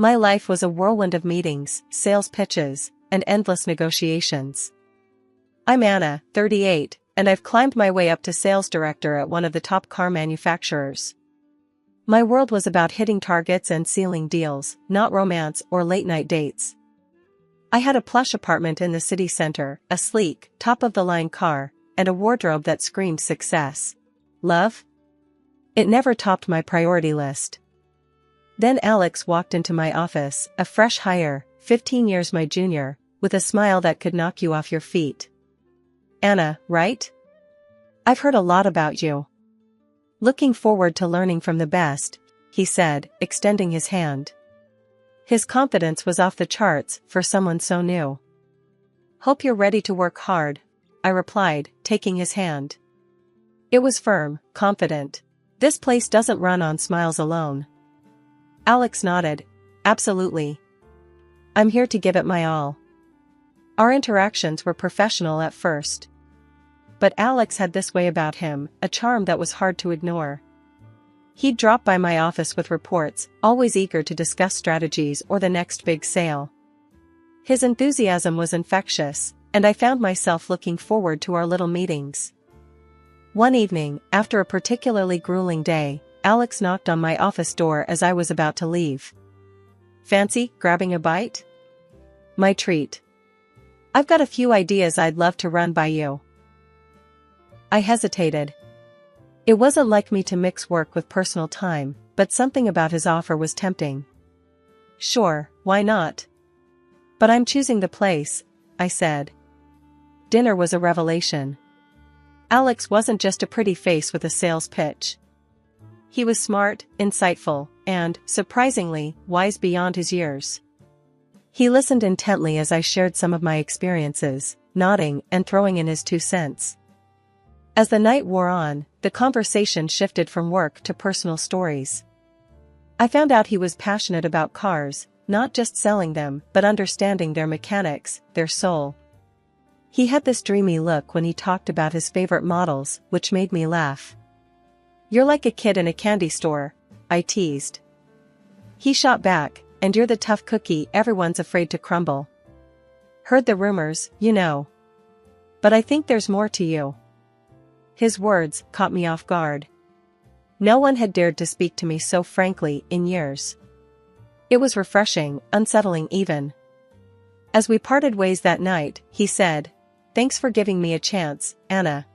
My life was a whirlwind of meetings, sales pitches, and endless negotiations. I'm Anna, 38, and I've climbed my way up to sales director at one of the top car manufacturers. My world was about hitting targets and sealing deals, not romance or late-night dates. I had a plush apartment in the city center, a sleek, top-of-the-line car, and a wardrobe that screamed success. Love? It never topped my priority list. Then Alex walked into my office, a fresh hire, 15 years my junior, with a smile that could knock you off your feet. Anna, right? I've heard a lot about you. Looking forward to learning from the best, he said, extending his hand. His confidence was off the charts for someone so new. Hope you're ready to work hard, I replied, taking his hand. It was firm, confident. This place doesn't run on smiles alone. Alex nodded. Absolutely. I'm here to give it my all. Our interactions were professional at first. But Alex had this way about him, a charm that was hard to ignore. He'd drop by my office with reports, always eager to discuss strategies or the next big sale. His enthusiasm was infectious, and I found myself looking forward to our little meetings. One evening, after a particularly grueling day, Alex knocked on my office door as I was about to leave. Fancy grabbing a bite? My treat. I've got a few ideas I'd love to run by you. I hesitated. It wasn't like me to mix work with personal time, but something about his offer was tempting. Sure, why not? But I'm choosing the place, I said. Dinner was a revelation. Alex wasn't just a pretty face with a sales pitch. He was smart, insightful, and, surprisingly, wise beyond his years. He listened intently as I shared some of my experiences, nodding and throwing in his 2 cents. As the night wore on, the conversation shifted from work to personal stories. I found out he was passionate about cars, not just selling them, but understanding their mechanics, their soul. He had this dreamy look when he talked about his favorite models, which made me laugh. You're like a kid in a candy store, I teased. He shot back, and you're the tough cookie everyone's afraid to crumble. Heard the rumors, you know. But I think there's more to you. His words caught me off guard. No one had dared to speak to me so frankly in years. It was refreshing, unsettling even. As we parted ways that night, he said, "Thanks for giving me a chance, Anna.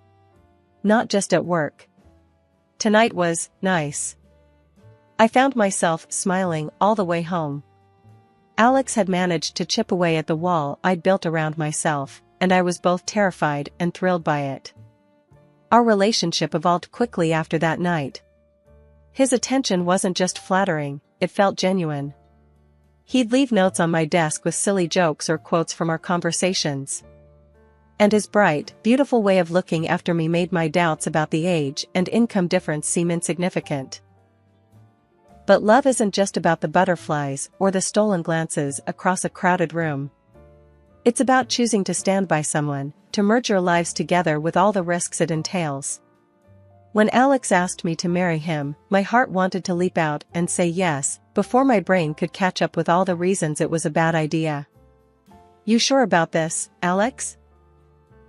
Not just at work. Tonight was nice." I found myself smiling all the way home. Alex had managed to chip away at the wall I'd built around myself, and I was both terrified and thrilled by it. Our relationship evolved quickly after that night. His attention wasn't just flattering, it felt genuine. He'd leave notes on my desk with silly jokes or quotes from our conversations. And his bright, beautiful way of looking after me made my doubts about the age and income difference seem insignificant. But love isn't just about the butterflies or the stolen glances across a crowded room. It's about choosing to stand by someone, to merge your lives together with all the risks it entails. When Alex asked me to marry him, my heart wanted to leap out and say yes, before my brain could catch up with all the reasons it was a bad idea. You sure about this, Alex?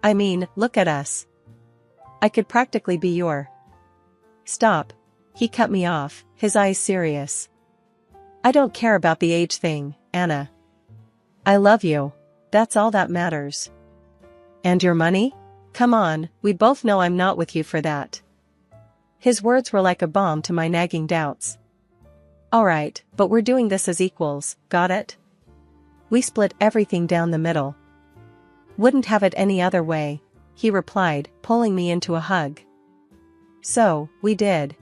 I mean, look at us. I could practically be your... Stop. He cut me off, his eyes serious. I don't care about the age thing, Anna. I love you. That's all that matters. And your money? Come on, we both know I'm not with you for that. His words were like a balm to my nagging doubts. Alright, but we're doing this as equals, got it? We split everything down the middle. Wouldn't have it any other way, he replied, pulling me into a hug. So, we did.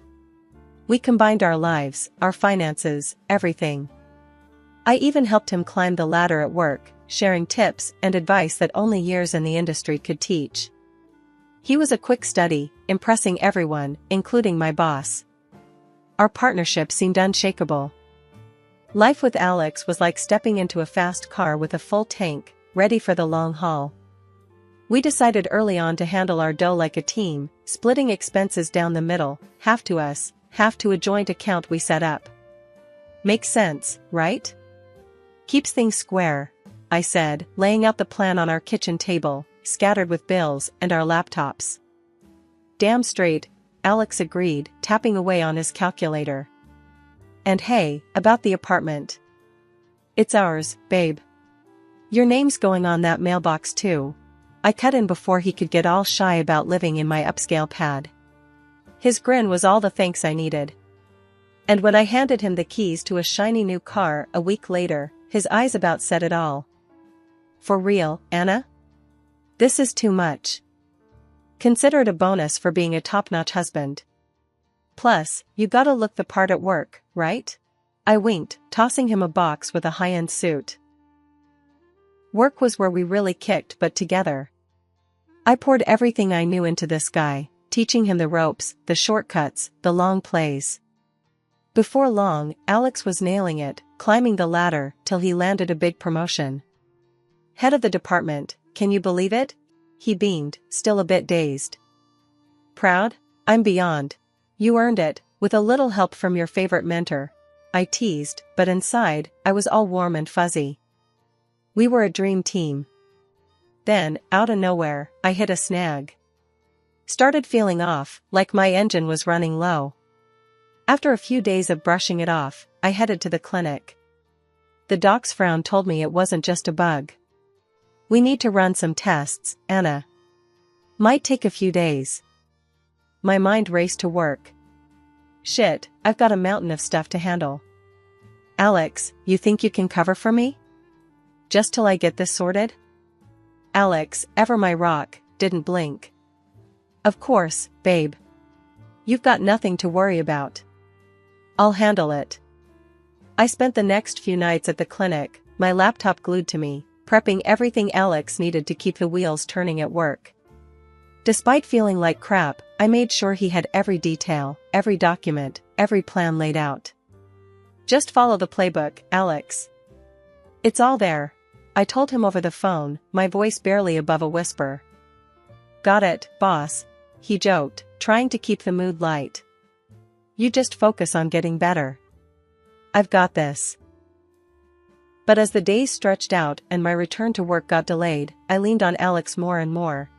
We combined our lives, our finances, everything. I even helped him climb the ladder at work, sharing tips and advice that only years in the industry could teach. He was a quick study, impressing everyone, including my boss. Our partnership seemed unshakable. Life with Alex was like stepping into a fast car with a full tank, ready for the long haul. We decided early on to handle our dough like a team, splitting expenses down the middle, half to us, half to a joint account we set up. Makes sense, right? Keeps things square, I said, laying out the plan on our kitchen table, scattered with bills and our laptops. Damn straight, Alex agreed, tapping away on his calculator. And hey, about the apartment. It's ours, babe. Your name's going on that mailbox too. I cut in before he could get all shy about living in my upscale pad. His grin was all the thanks I needed. And when I handed him the keys to a shiny new car a week later, his eyes about said it all. For real, Anna? This is too much. Consider it a bonus for being a top-notch husband. Plus, you gotta look the part at work, right? I winked, tossing him a box with a high-end suit. Work was where we really kicked butt together. I poured everything I knew into this guy, teaching him the ropes, the shortcuts, the long plays. Before long, Alex was nailing it, climbing the ladder till he landed a big promotion. Head of the department, can you believe it? He beamed, still a bit dazed. Proud? I'm beyond. You earned it, with a little help from your favorite mentor. I teased, but inside, I was all warm and fuzzy. We were a dream team. Then, out of nowhere, I hit a snag. Started feeling off, like my engine was running low. After a few days of brushing it off, I headed to the clinic. The doc's frown told me it wasn't just a bug. We need to run some tests, Anna. Might take a few days. My mind raced to work. Shit, I've got a mountain of stuff to handle. Alex, you think you can cover for me? Just till I get this sorted? Alex, ever my rock, didn't blink. Of course, babe. You've got nothing to worry about. I'll handle it. I spent the next few nights at the clinic, my laptop glued to me, prepping everything Alex needed to keep the wheels turning at work. Despite feeling like crap, I made sure he had every detail, every document, every plan laid out. Just follow the playbook, Alex. It's all there. I told him over the phone, my voice barely above a whisper. Got it, boss, he joked, trying to keep the mood light. You just focus on getting better. I've got this. But as the days stretched out and my return to work got delayed, I leaned on Alex more and more.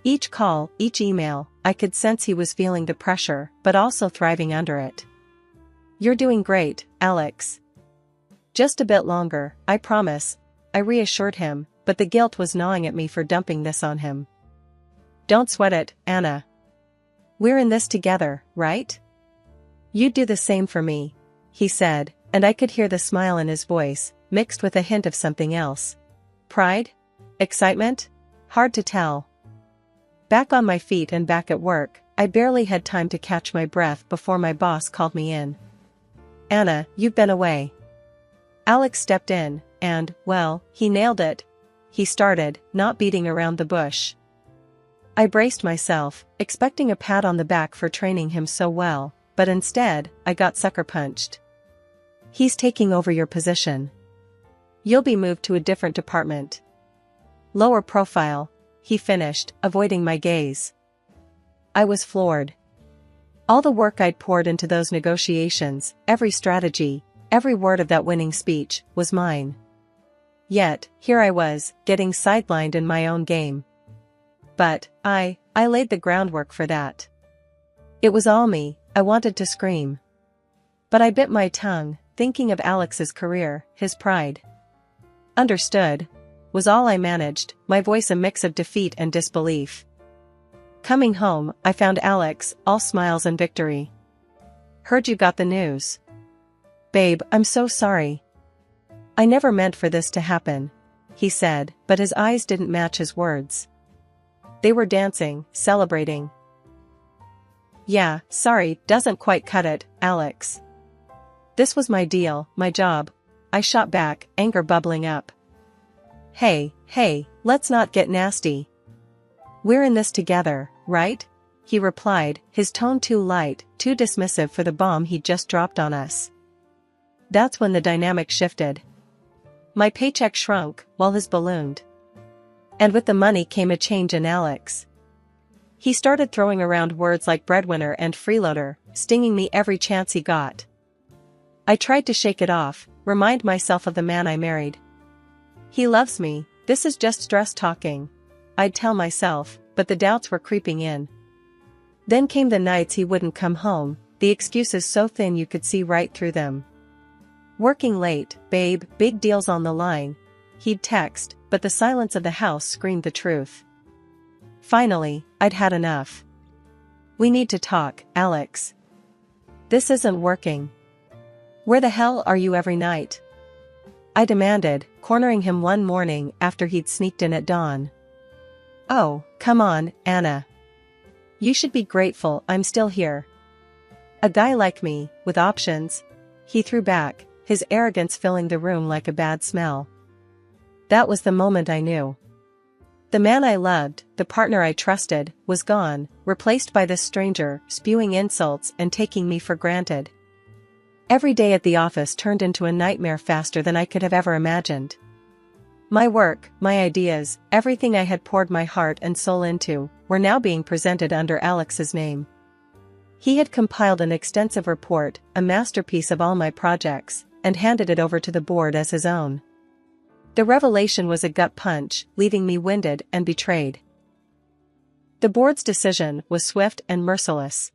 Each call, each email, I could sense he was feeling the pressure, but also thriving under it. You're doing great, Alex. Just a bit longer, I promise, I reassured him, but the guilt was gnawing at me for dumping this on him. Don't sweat it, Anna. We're in this together, right? You'd do the same for me, he said, and I could hear the smile in his voice, mixed with a hint of something else. Pride? Excitement? Hard to tell. Back on my feet and back at work, I barely had time to catch my breath before my boss called me in. Anna, you've been away. Alex stepped in, and, well, he nailed it. He started, not beating around the bush. I braced myself, expecting a pat on the back for training him so well, but instead, I got sucker punched. He's taking over your position. You'll be moved to a different department. Lower profile, he finished, avoiding my gaze. I was floored. All the work I'd poured into those negotiations, every strategy, every word of that winning speech, was mine. Yet, here I was, getting sidelined in my own game. But, I laid the groundwork for that. It was all me, I wanted to scream. But I bit my tongue, thinking of Alex's career, his pride. Understood, was all I managed, my voice a mix of defeat and disbelief. Coming home, I found Alex, all smiles and victory. Heard you got the news. Babe, I'm so sorry. I never meant for this to happen, he said, but his eyes didn't match his words. They were dancing, celebrating. Yeah, sorry, doesn't quite cut it, Alex. This was my deal, my job. I shot back, anger bubbling up. Hey, let's not get nasty. We're in this together, right? He replied, his tone too light, too dismissive for the bomb he'd just dropped on us. That's when the dynamic shifted. My paycheck shrunk, while his ballooned. And with the money came a change in Alex. He started throwing around words like breadwinner and freeloader, stinging me every chance he got. I tried to shake it off, remind myself of the man I married. He loves me, this is just stress talking, I'd tell myself, but the doubts were creeping in. Then came the nights he wouldn't come home, the excuses so thin you could see right through them. Working late, babe, big deals on the line. He'd text, but the silence of the house screamed the truth. Finally, I'd had enough. We need to talk, Alex. This isn't working. Where the hell are you every night? I demanded, cornering him one morning after he'd sneaked in at dawn. Oh, come on, Anna. You should be grateful I'm still here. A guy like me, with options? He threw back, his arrogance filling the room like a bad smell. That was the moment I knew. The man I loved, the partner I trusted, was gone, replaced by this stranger, spewing insults and taking me for granted. Every day at the office turned into a nightmare faster than I could have ever imagined. My work, my ideas, everything I had poured my heart and soul into, were now being presented under Alex's name. He had compiled an extensive report, a masterpiece of all my projects, and handed it over to the board as his own. The revelation was a gut punch, leaving me winded and betrayed. The board's decision was swift and merciless.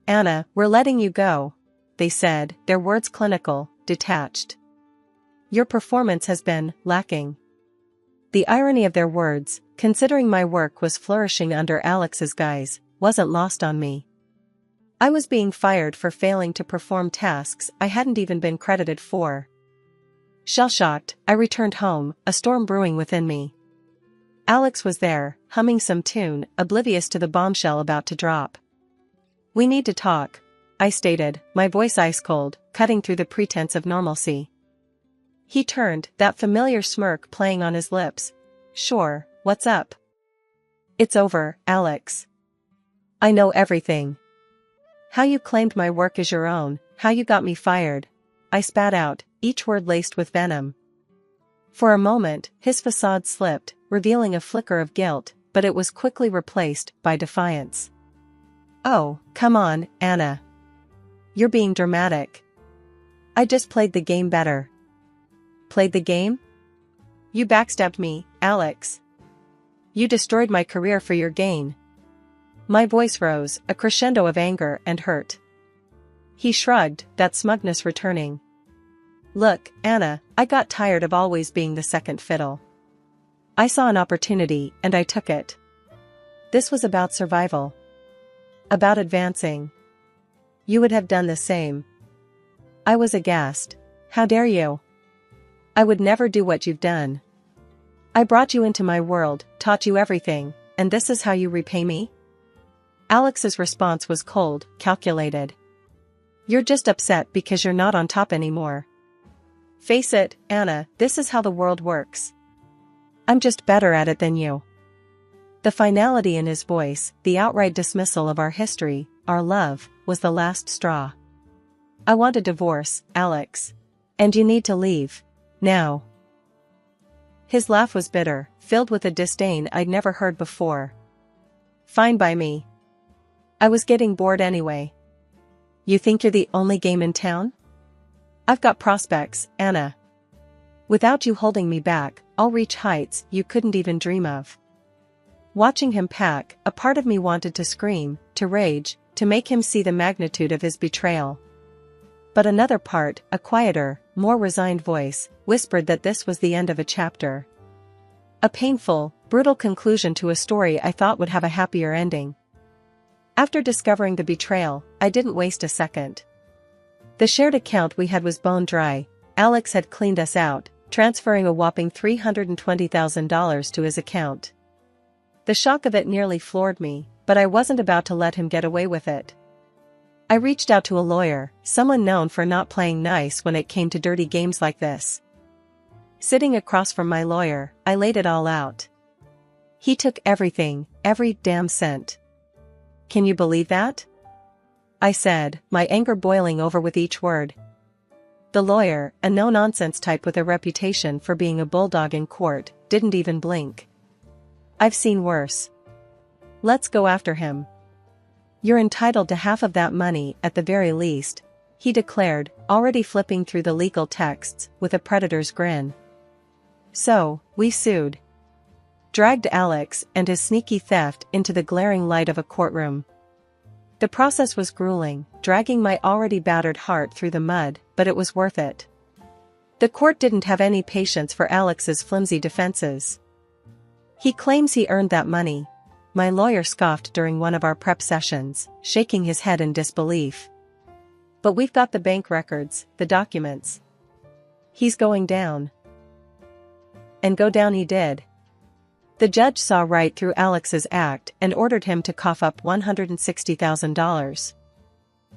Anna, we're letting you go, they said, their words clinical, detached. Your performance has been lacking. The irony of their words, considering my work was flourishing under Alex's guise, wasn't lost on me. I was being fired for failing to perform tasks I hadn't even been credited for. Shell-shocked, I returned home, a storm brewing within me. Alex was there, humming some tune, oblivious to the bombshell about to drop. We need to talk, I stated, my voice ice-cold, cutting through the pretense of normalcy. He turned, that familiar smirk playing on his lips. Sure, what's up? It's over, Alex. I know everything. How you claimed my work as your own, how you got me fired. I spat out, each word laced with venom. For a moment, his facade slipped, revealing a flicker of guilt, but it was quickly replaced by defiance. Oh, come on, Anna. You're being dramatic. I just played the game better. Played the game? You backstabbed me, Alex. You destroyed my career for your gain. My voice rose, a crescendo of anger and hurt. He shrugged, that smugness returning. Look, Anna, I got tired of always being the second fiddle. I saw an opportunity and I took it. This was about survival. About advancing. You would have done the same. I was aghast. How dare you? I would never do what you've done. I brought you into my world, taught you everything, and this is how you repay me? Alex's response was cold, calculated. You're just upset because you're not on top anymore. Face it, Anna, this is how the world works. I'm just better at it than you. The finality in his voice, the outright dismissal of our history, our love, was the last straw. I want a divorce, Alex. And you need to leave. Now. His laugh was bitter, filled with a disdain I'd never heard before. Fine by me. I was getting bored anyway. You think you're the only game in town? I've got prospects, Anna. Without you holding me back, I'll reach heights you couldn't even dream of. Watching him pack, a part of me wanted to scream, to rage, to make him see the magnitude of his betrayal. But another part, a quieter, more resigned voice, whispered that this was the end of a chapter. A painful, brutal conclusion to a story I thought would have a happier ending. After discovering the betrayal, I didn't waste a second. The shared account we had was bone dry. Alex had cleaned us out, transferring a whopping $320,000 to his account. The shock of it nearly floored me, but I wasn't about to let him get away with it. I reached out to a lawyer, someone known for not playing nice when it came to dirty games like this. Sitting across from my lawyer, I laid it all out. He took everything, every damn cent. Can you believe that? I said, my anger boiling over with each word. The lawyer, a no-nonsense type with a reputation for being a bulldog in court, didn't even blink. I've seen worse. Let's go after him. You're entitled to half of that money at the very least. he declared, already flipping through the legal texts with a predator's grin. So, we sued. Dragged Alex and his sneaky theft into the glaring light of a courtroom. The process was grueling, dragging my already battered heart through the mud, but it was worth it. The court didn't have any patience for Alex's flimsy defenses. He claims he earned that money. My lawyer scoffed during one of our prep sessions, shaking his head in disbelief. But we've got the bank records, the documents. He's going down. And go down he did. The judge saw right through Alex's act and ordered him to cough up $160,000.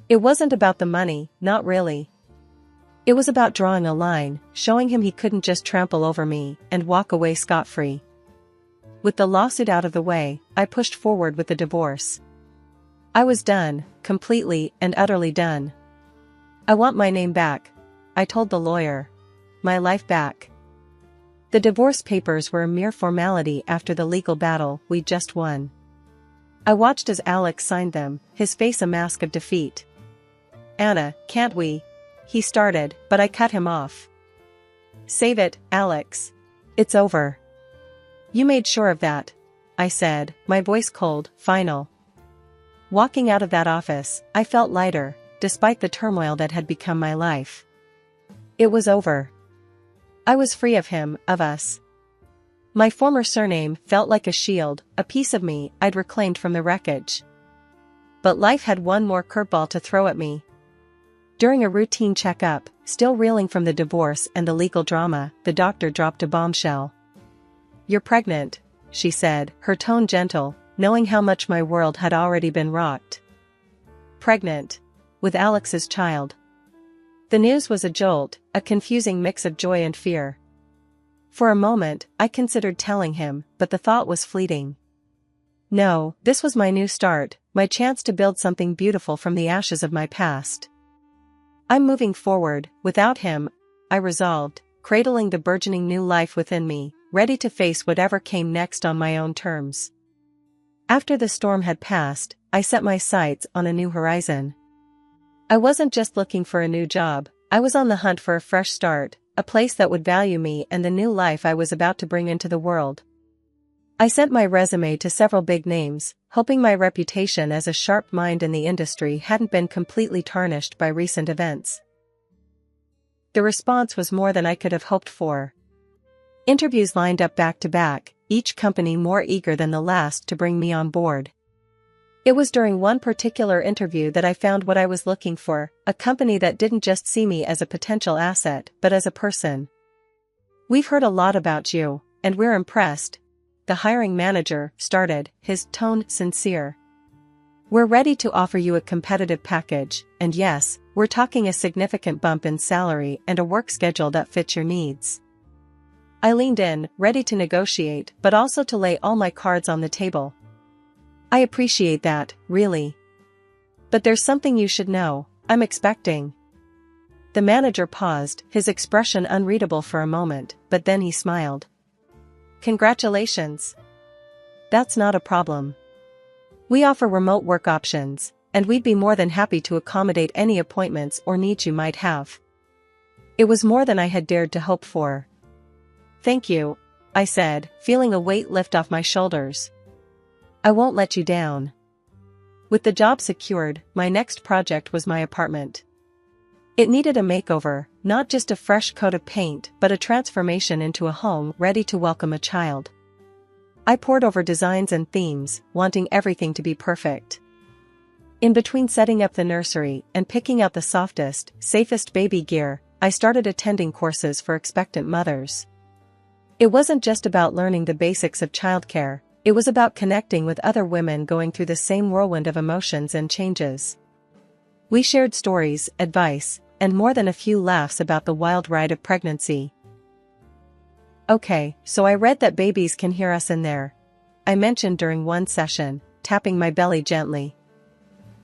It wasn't about the money, not really. It was about drawing a line, showing him he couldn't just trample over me and walk away scot-free. With the lawsuit out of the way, I pushed forward with the divorce. I was done, completely and utterly done. I want my name back, I told the lawyer. My life back. The divorce papers were a mere formality after the legal battle we just won. I watched as Alex signed them, his face a mask of defeat. "Anna, can't we?" he started, but I cut him off. "Save it, Alex. It's over." "You made sure of that," I said, my voice cold, final. Walking out of that office, I felt lighter, despite the turmoil that had become my life. It was over. I was free of him, of us. My former surname felt like a shield, a piece of me I'd reclaimed from the wreckage. But life had one more curveball to throw at me. During a routine checkup, still reeling from the divorce and the legal drama, the doctor dropped a bombshell. "You're pregnant," she said, her tone gentle, knowing how much my world had already been rocked. Pregnant. With Alex's child. The news was a jolt, a confusing mix of joy and fear. For a moment, I considered telling him, but the thought was fleeting. No, this was my new start, my chance to build something beautiful from the ashes of my past. "I'm moving forward, without him," I resolved, cradling the burgeoning new life within me, ready to face whatever came next on my own terms. After the storm had passed, I set my sights on a new horizon. I wasn't just looking for a new job, I was on the hunt for a fresh start, a place that would value me and the new life I was about to bring into the world. I sent my resume to several big names, hoping my reputation as a sharp mind in the industry hadn't been completely tarnished by recent events. The response was more than I could have hoped for. Interviews lined up back to back, each company more eager than the last to bring me on board. It was during one particular interview that I found what I was looking for, a company that didn't just see me as a potential asset, but as a person. "We've heard a lot about you, and we're impressed," the hiring manager started, his tone sincere. "We're ready to offer you a competitive package, and yes, we're talking a significant bump in salary and a work schedule that fits your needs." I leaned in, ready to negotiate, but also to lay all my cards on the table. "I appreciate that, really. But there's something you should know, I'm expecting." The manager paused, his expression unreadable for a moment, but then he smiled. "Congratulations. That's not a problem. We offer remote work options, and we'd be more than happy to accommodate any appointments or needs you might have." It was more than I had dared to hope for. "Thank you," I said, feeling a weight lift off my shoulders. "I won't let you down." With the job secured, my next project was my apartment. It needed a makeover, not just a fresh coat of paint but a transformation into a home ready to welcome a child. I pored over designs and themes, wanting everything to be perfect. In between setting up the nursery and picking out the softest, safest baby gear, I started attending courses for expectant mothers. It wasn't just about learning the basics of childcare. It was about connecting with other women going through the same whirlwind of emotions and changes. We shared stories, advice, and more than a few laughs about the wild ride of pregnancy. "Okay, so I read that babies can hear us in there," I mentioned during one session, tapping my belly gently.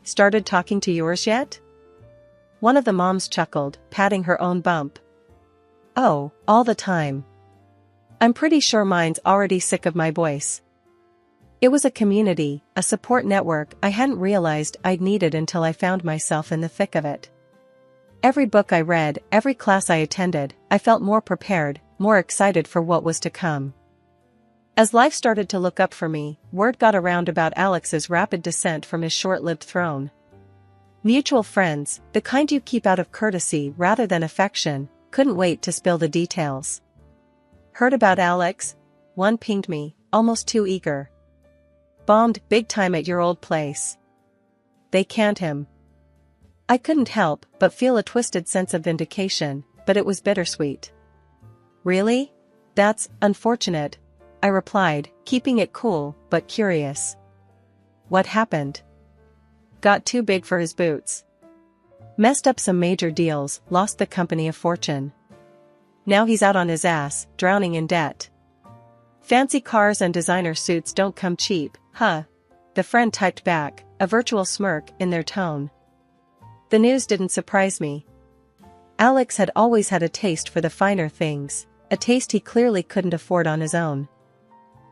"Started talking to yours yet?" One of the moms chuckled, patting her own bump. "Oh, all the time. I'm pretty sure mine's already sick of my voice." It was a community, a support network I hadn't realized I'd needed until I found myself in the thick of it. Every book I read, every class I attended, I felt more prepared, more excited for what was to come. As life started to look up for me, word got around about Alex's rapid descent from his short-lived throne. Mutual friends, the kind you keep out of courtesy rather than affection, couldn't wait to spill the details. Heard about Alex? One pinged me, almost too eager. Bombed big time at your old place. They canned him. I couldn't help but feel a twisted sense of vindication, but it was bittersweet. Really? That's unfortunate, I replied, keeping it cool but curious. What happened? Got too big for his boots. Messed up some major deals, lost the company a fortune. Now he's out on his ass, drowning in debt. Fancy cars and designer suits don't come cheap, huh? The friend typed back, a virtual smirk in their tone. The news didn't surprise me. Alex had always had a taste for the finer things, a taste he clearly couldn't afford on his own.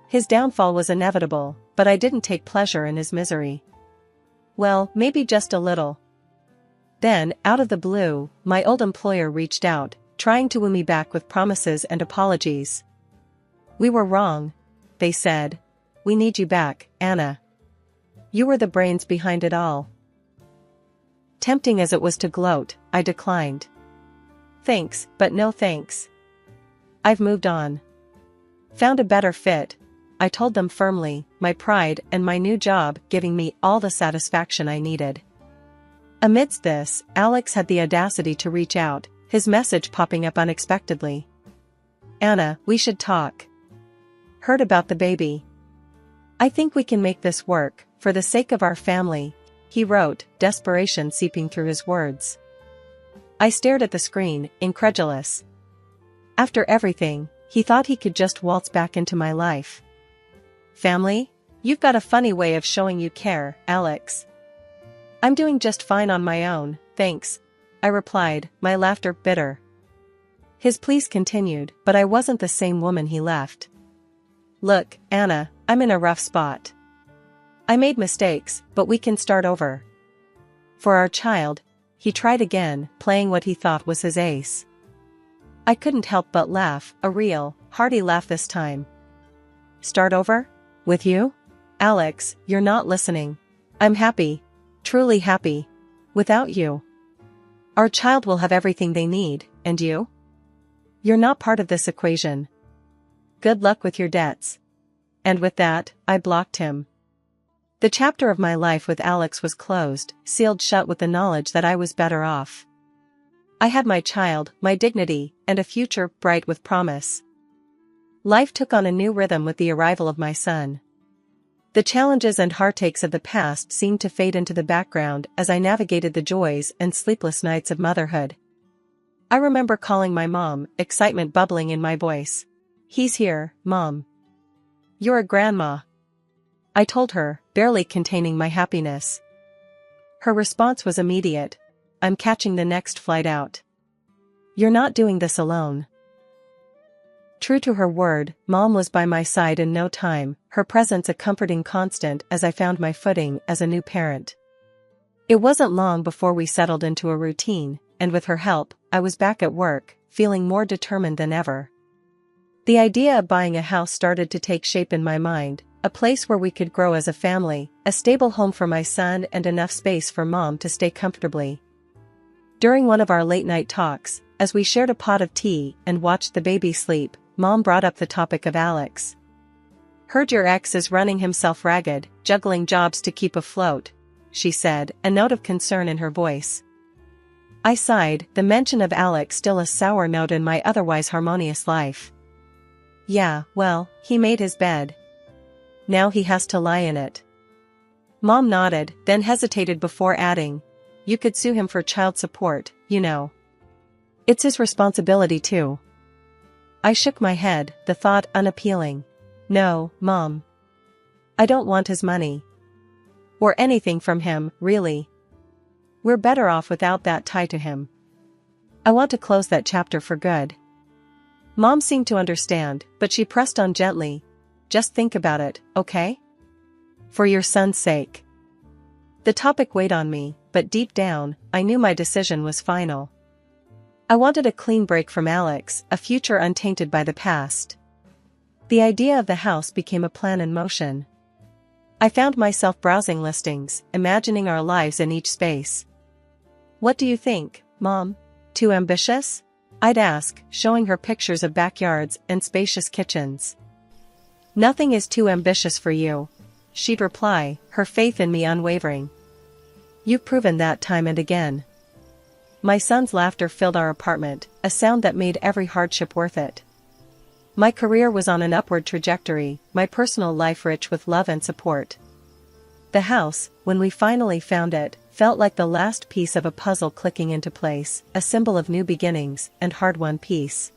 His downfall was inevitable, but I didn't take pleasure in his misery. Well, maybe just a little. Then, out of the blue, my old employer reached out, trying to woo me back with promises and apologies. We were wrong, they said. We need you back, Anna. You were the brains behind it all. Tempting as it was to gloat, I declined. Thanks, but no thanks. I've moved on. Found a better fit, I told them firmly, my pride and my new job giving me all the satisfaction I needed. Amidst this, Alex had the audacity to reach out, his message popping up unexpectedly. Anna, we should talk. Heard about the baby. I think we can make this work, for the sake of our family, he wrote, desperation seeping through his words. I stared at the screen, incredulous. After everything, he thought he could just waltz back into my life. Family? You've got a funny way of showing you care, Alex. I'm doing just fine on my own, thanks, I replied, my laughter bitter. His pleas continued, but I wasn't the same woman he left. Look, Anna, I'm in a rough spot. I made mistakes, but we can start over. For our child, he tried again, playing what he thought was his ace. I couldn't help but laugh, a real, hearty laugh this time. Start over? With you? Alex, you're not listening. I'm happy. Truly happy. Without you. Our child will have everything they need, and you? You're not part of this equation. Good luck with your debts. And with that, I blocked him. The chapter of my life with Alex was closed, sealed shut with the knowledge that I was better off. I had my child, my dignity, and a future bright with promise. Life took on a new rhythm with the arrival of my son. The challenges and heartaches of the past seemed to fade into the background as I navigated the joys and sleepless nights of motherhood. I remember calling my mom, excitement bubbling in my voice. He's here, Mom. You're a grandma. I told her, barely containing my happiness. Her response was immediate. I'm catching the next flight out. You're not doing this alone. True to her word, Mom was by my side in no time, her presence a comforting constant as I found my footing as a new parent. It wasn't long before we settled into a routine, and with her help, I was back at work, feeling more determined than ever. The idea of buying a house started to take shape in my mind, a place where we could grow as a family, a stable home for my son and enough space for Mom to stay comfortably. During one of our late-night talks, as we shared a pot of tea and watched the baby sleep, Mom brought up the topic of Alex. Heard your ex is running himself ragged, juggling jobs to keep afloat, she said, a note of concern in her voice. I sighed, the mention of Alex still a sour note in my otherwise harmonious life. Yeah, well, he made his bed. Now he has to lie in it. Mom nodded, then hesitated before adding, you could sue him for child support, you know. It's his responsibility too. I shook my head, the thought unappealing. No, Mom. I don't want his money. Or anything from him, really. We're better off without that tie to him. I want to close that chapter for good. Mom seemed to understand, but she pressed on gently. Just think about it, okay? For your son's sake. The topic weighed on me, but deep down, I knew my decision was final. I wanted a clean break from Alex, a future untainted by the past. The idea of the house became a plan in motion. I found myself browsing listings, imagining our lives in each space. "What do you think, Mom? Too ambitious?" I'd ask, showing her pictures of backyards and spacious kitchens. "Nothing is too ambitious for you," she'd reply, her faith in me unwavering. "You've proven that time and again." My son's laughter filled our apartment, a sound that made every hardship worth it. My career was on an upward trajectory, my personal life rich with love and support. The house, when we finally found it, felt like the last piece of a puzzle clicking into place, a symbol of new beginnings and hard-won peace.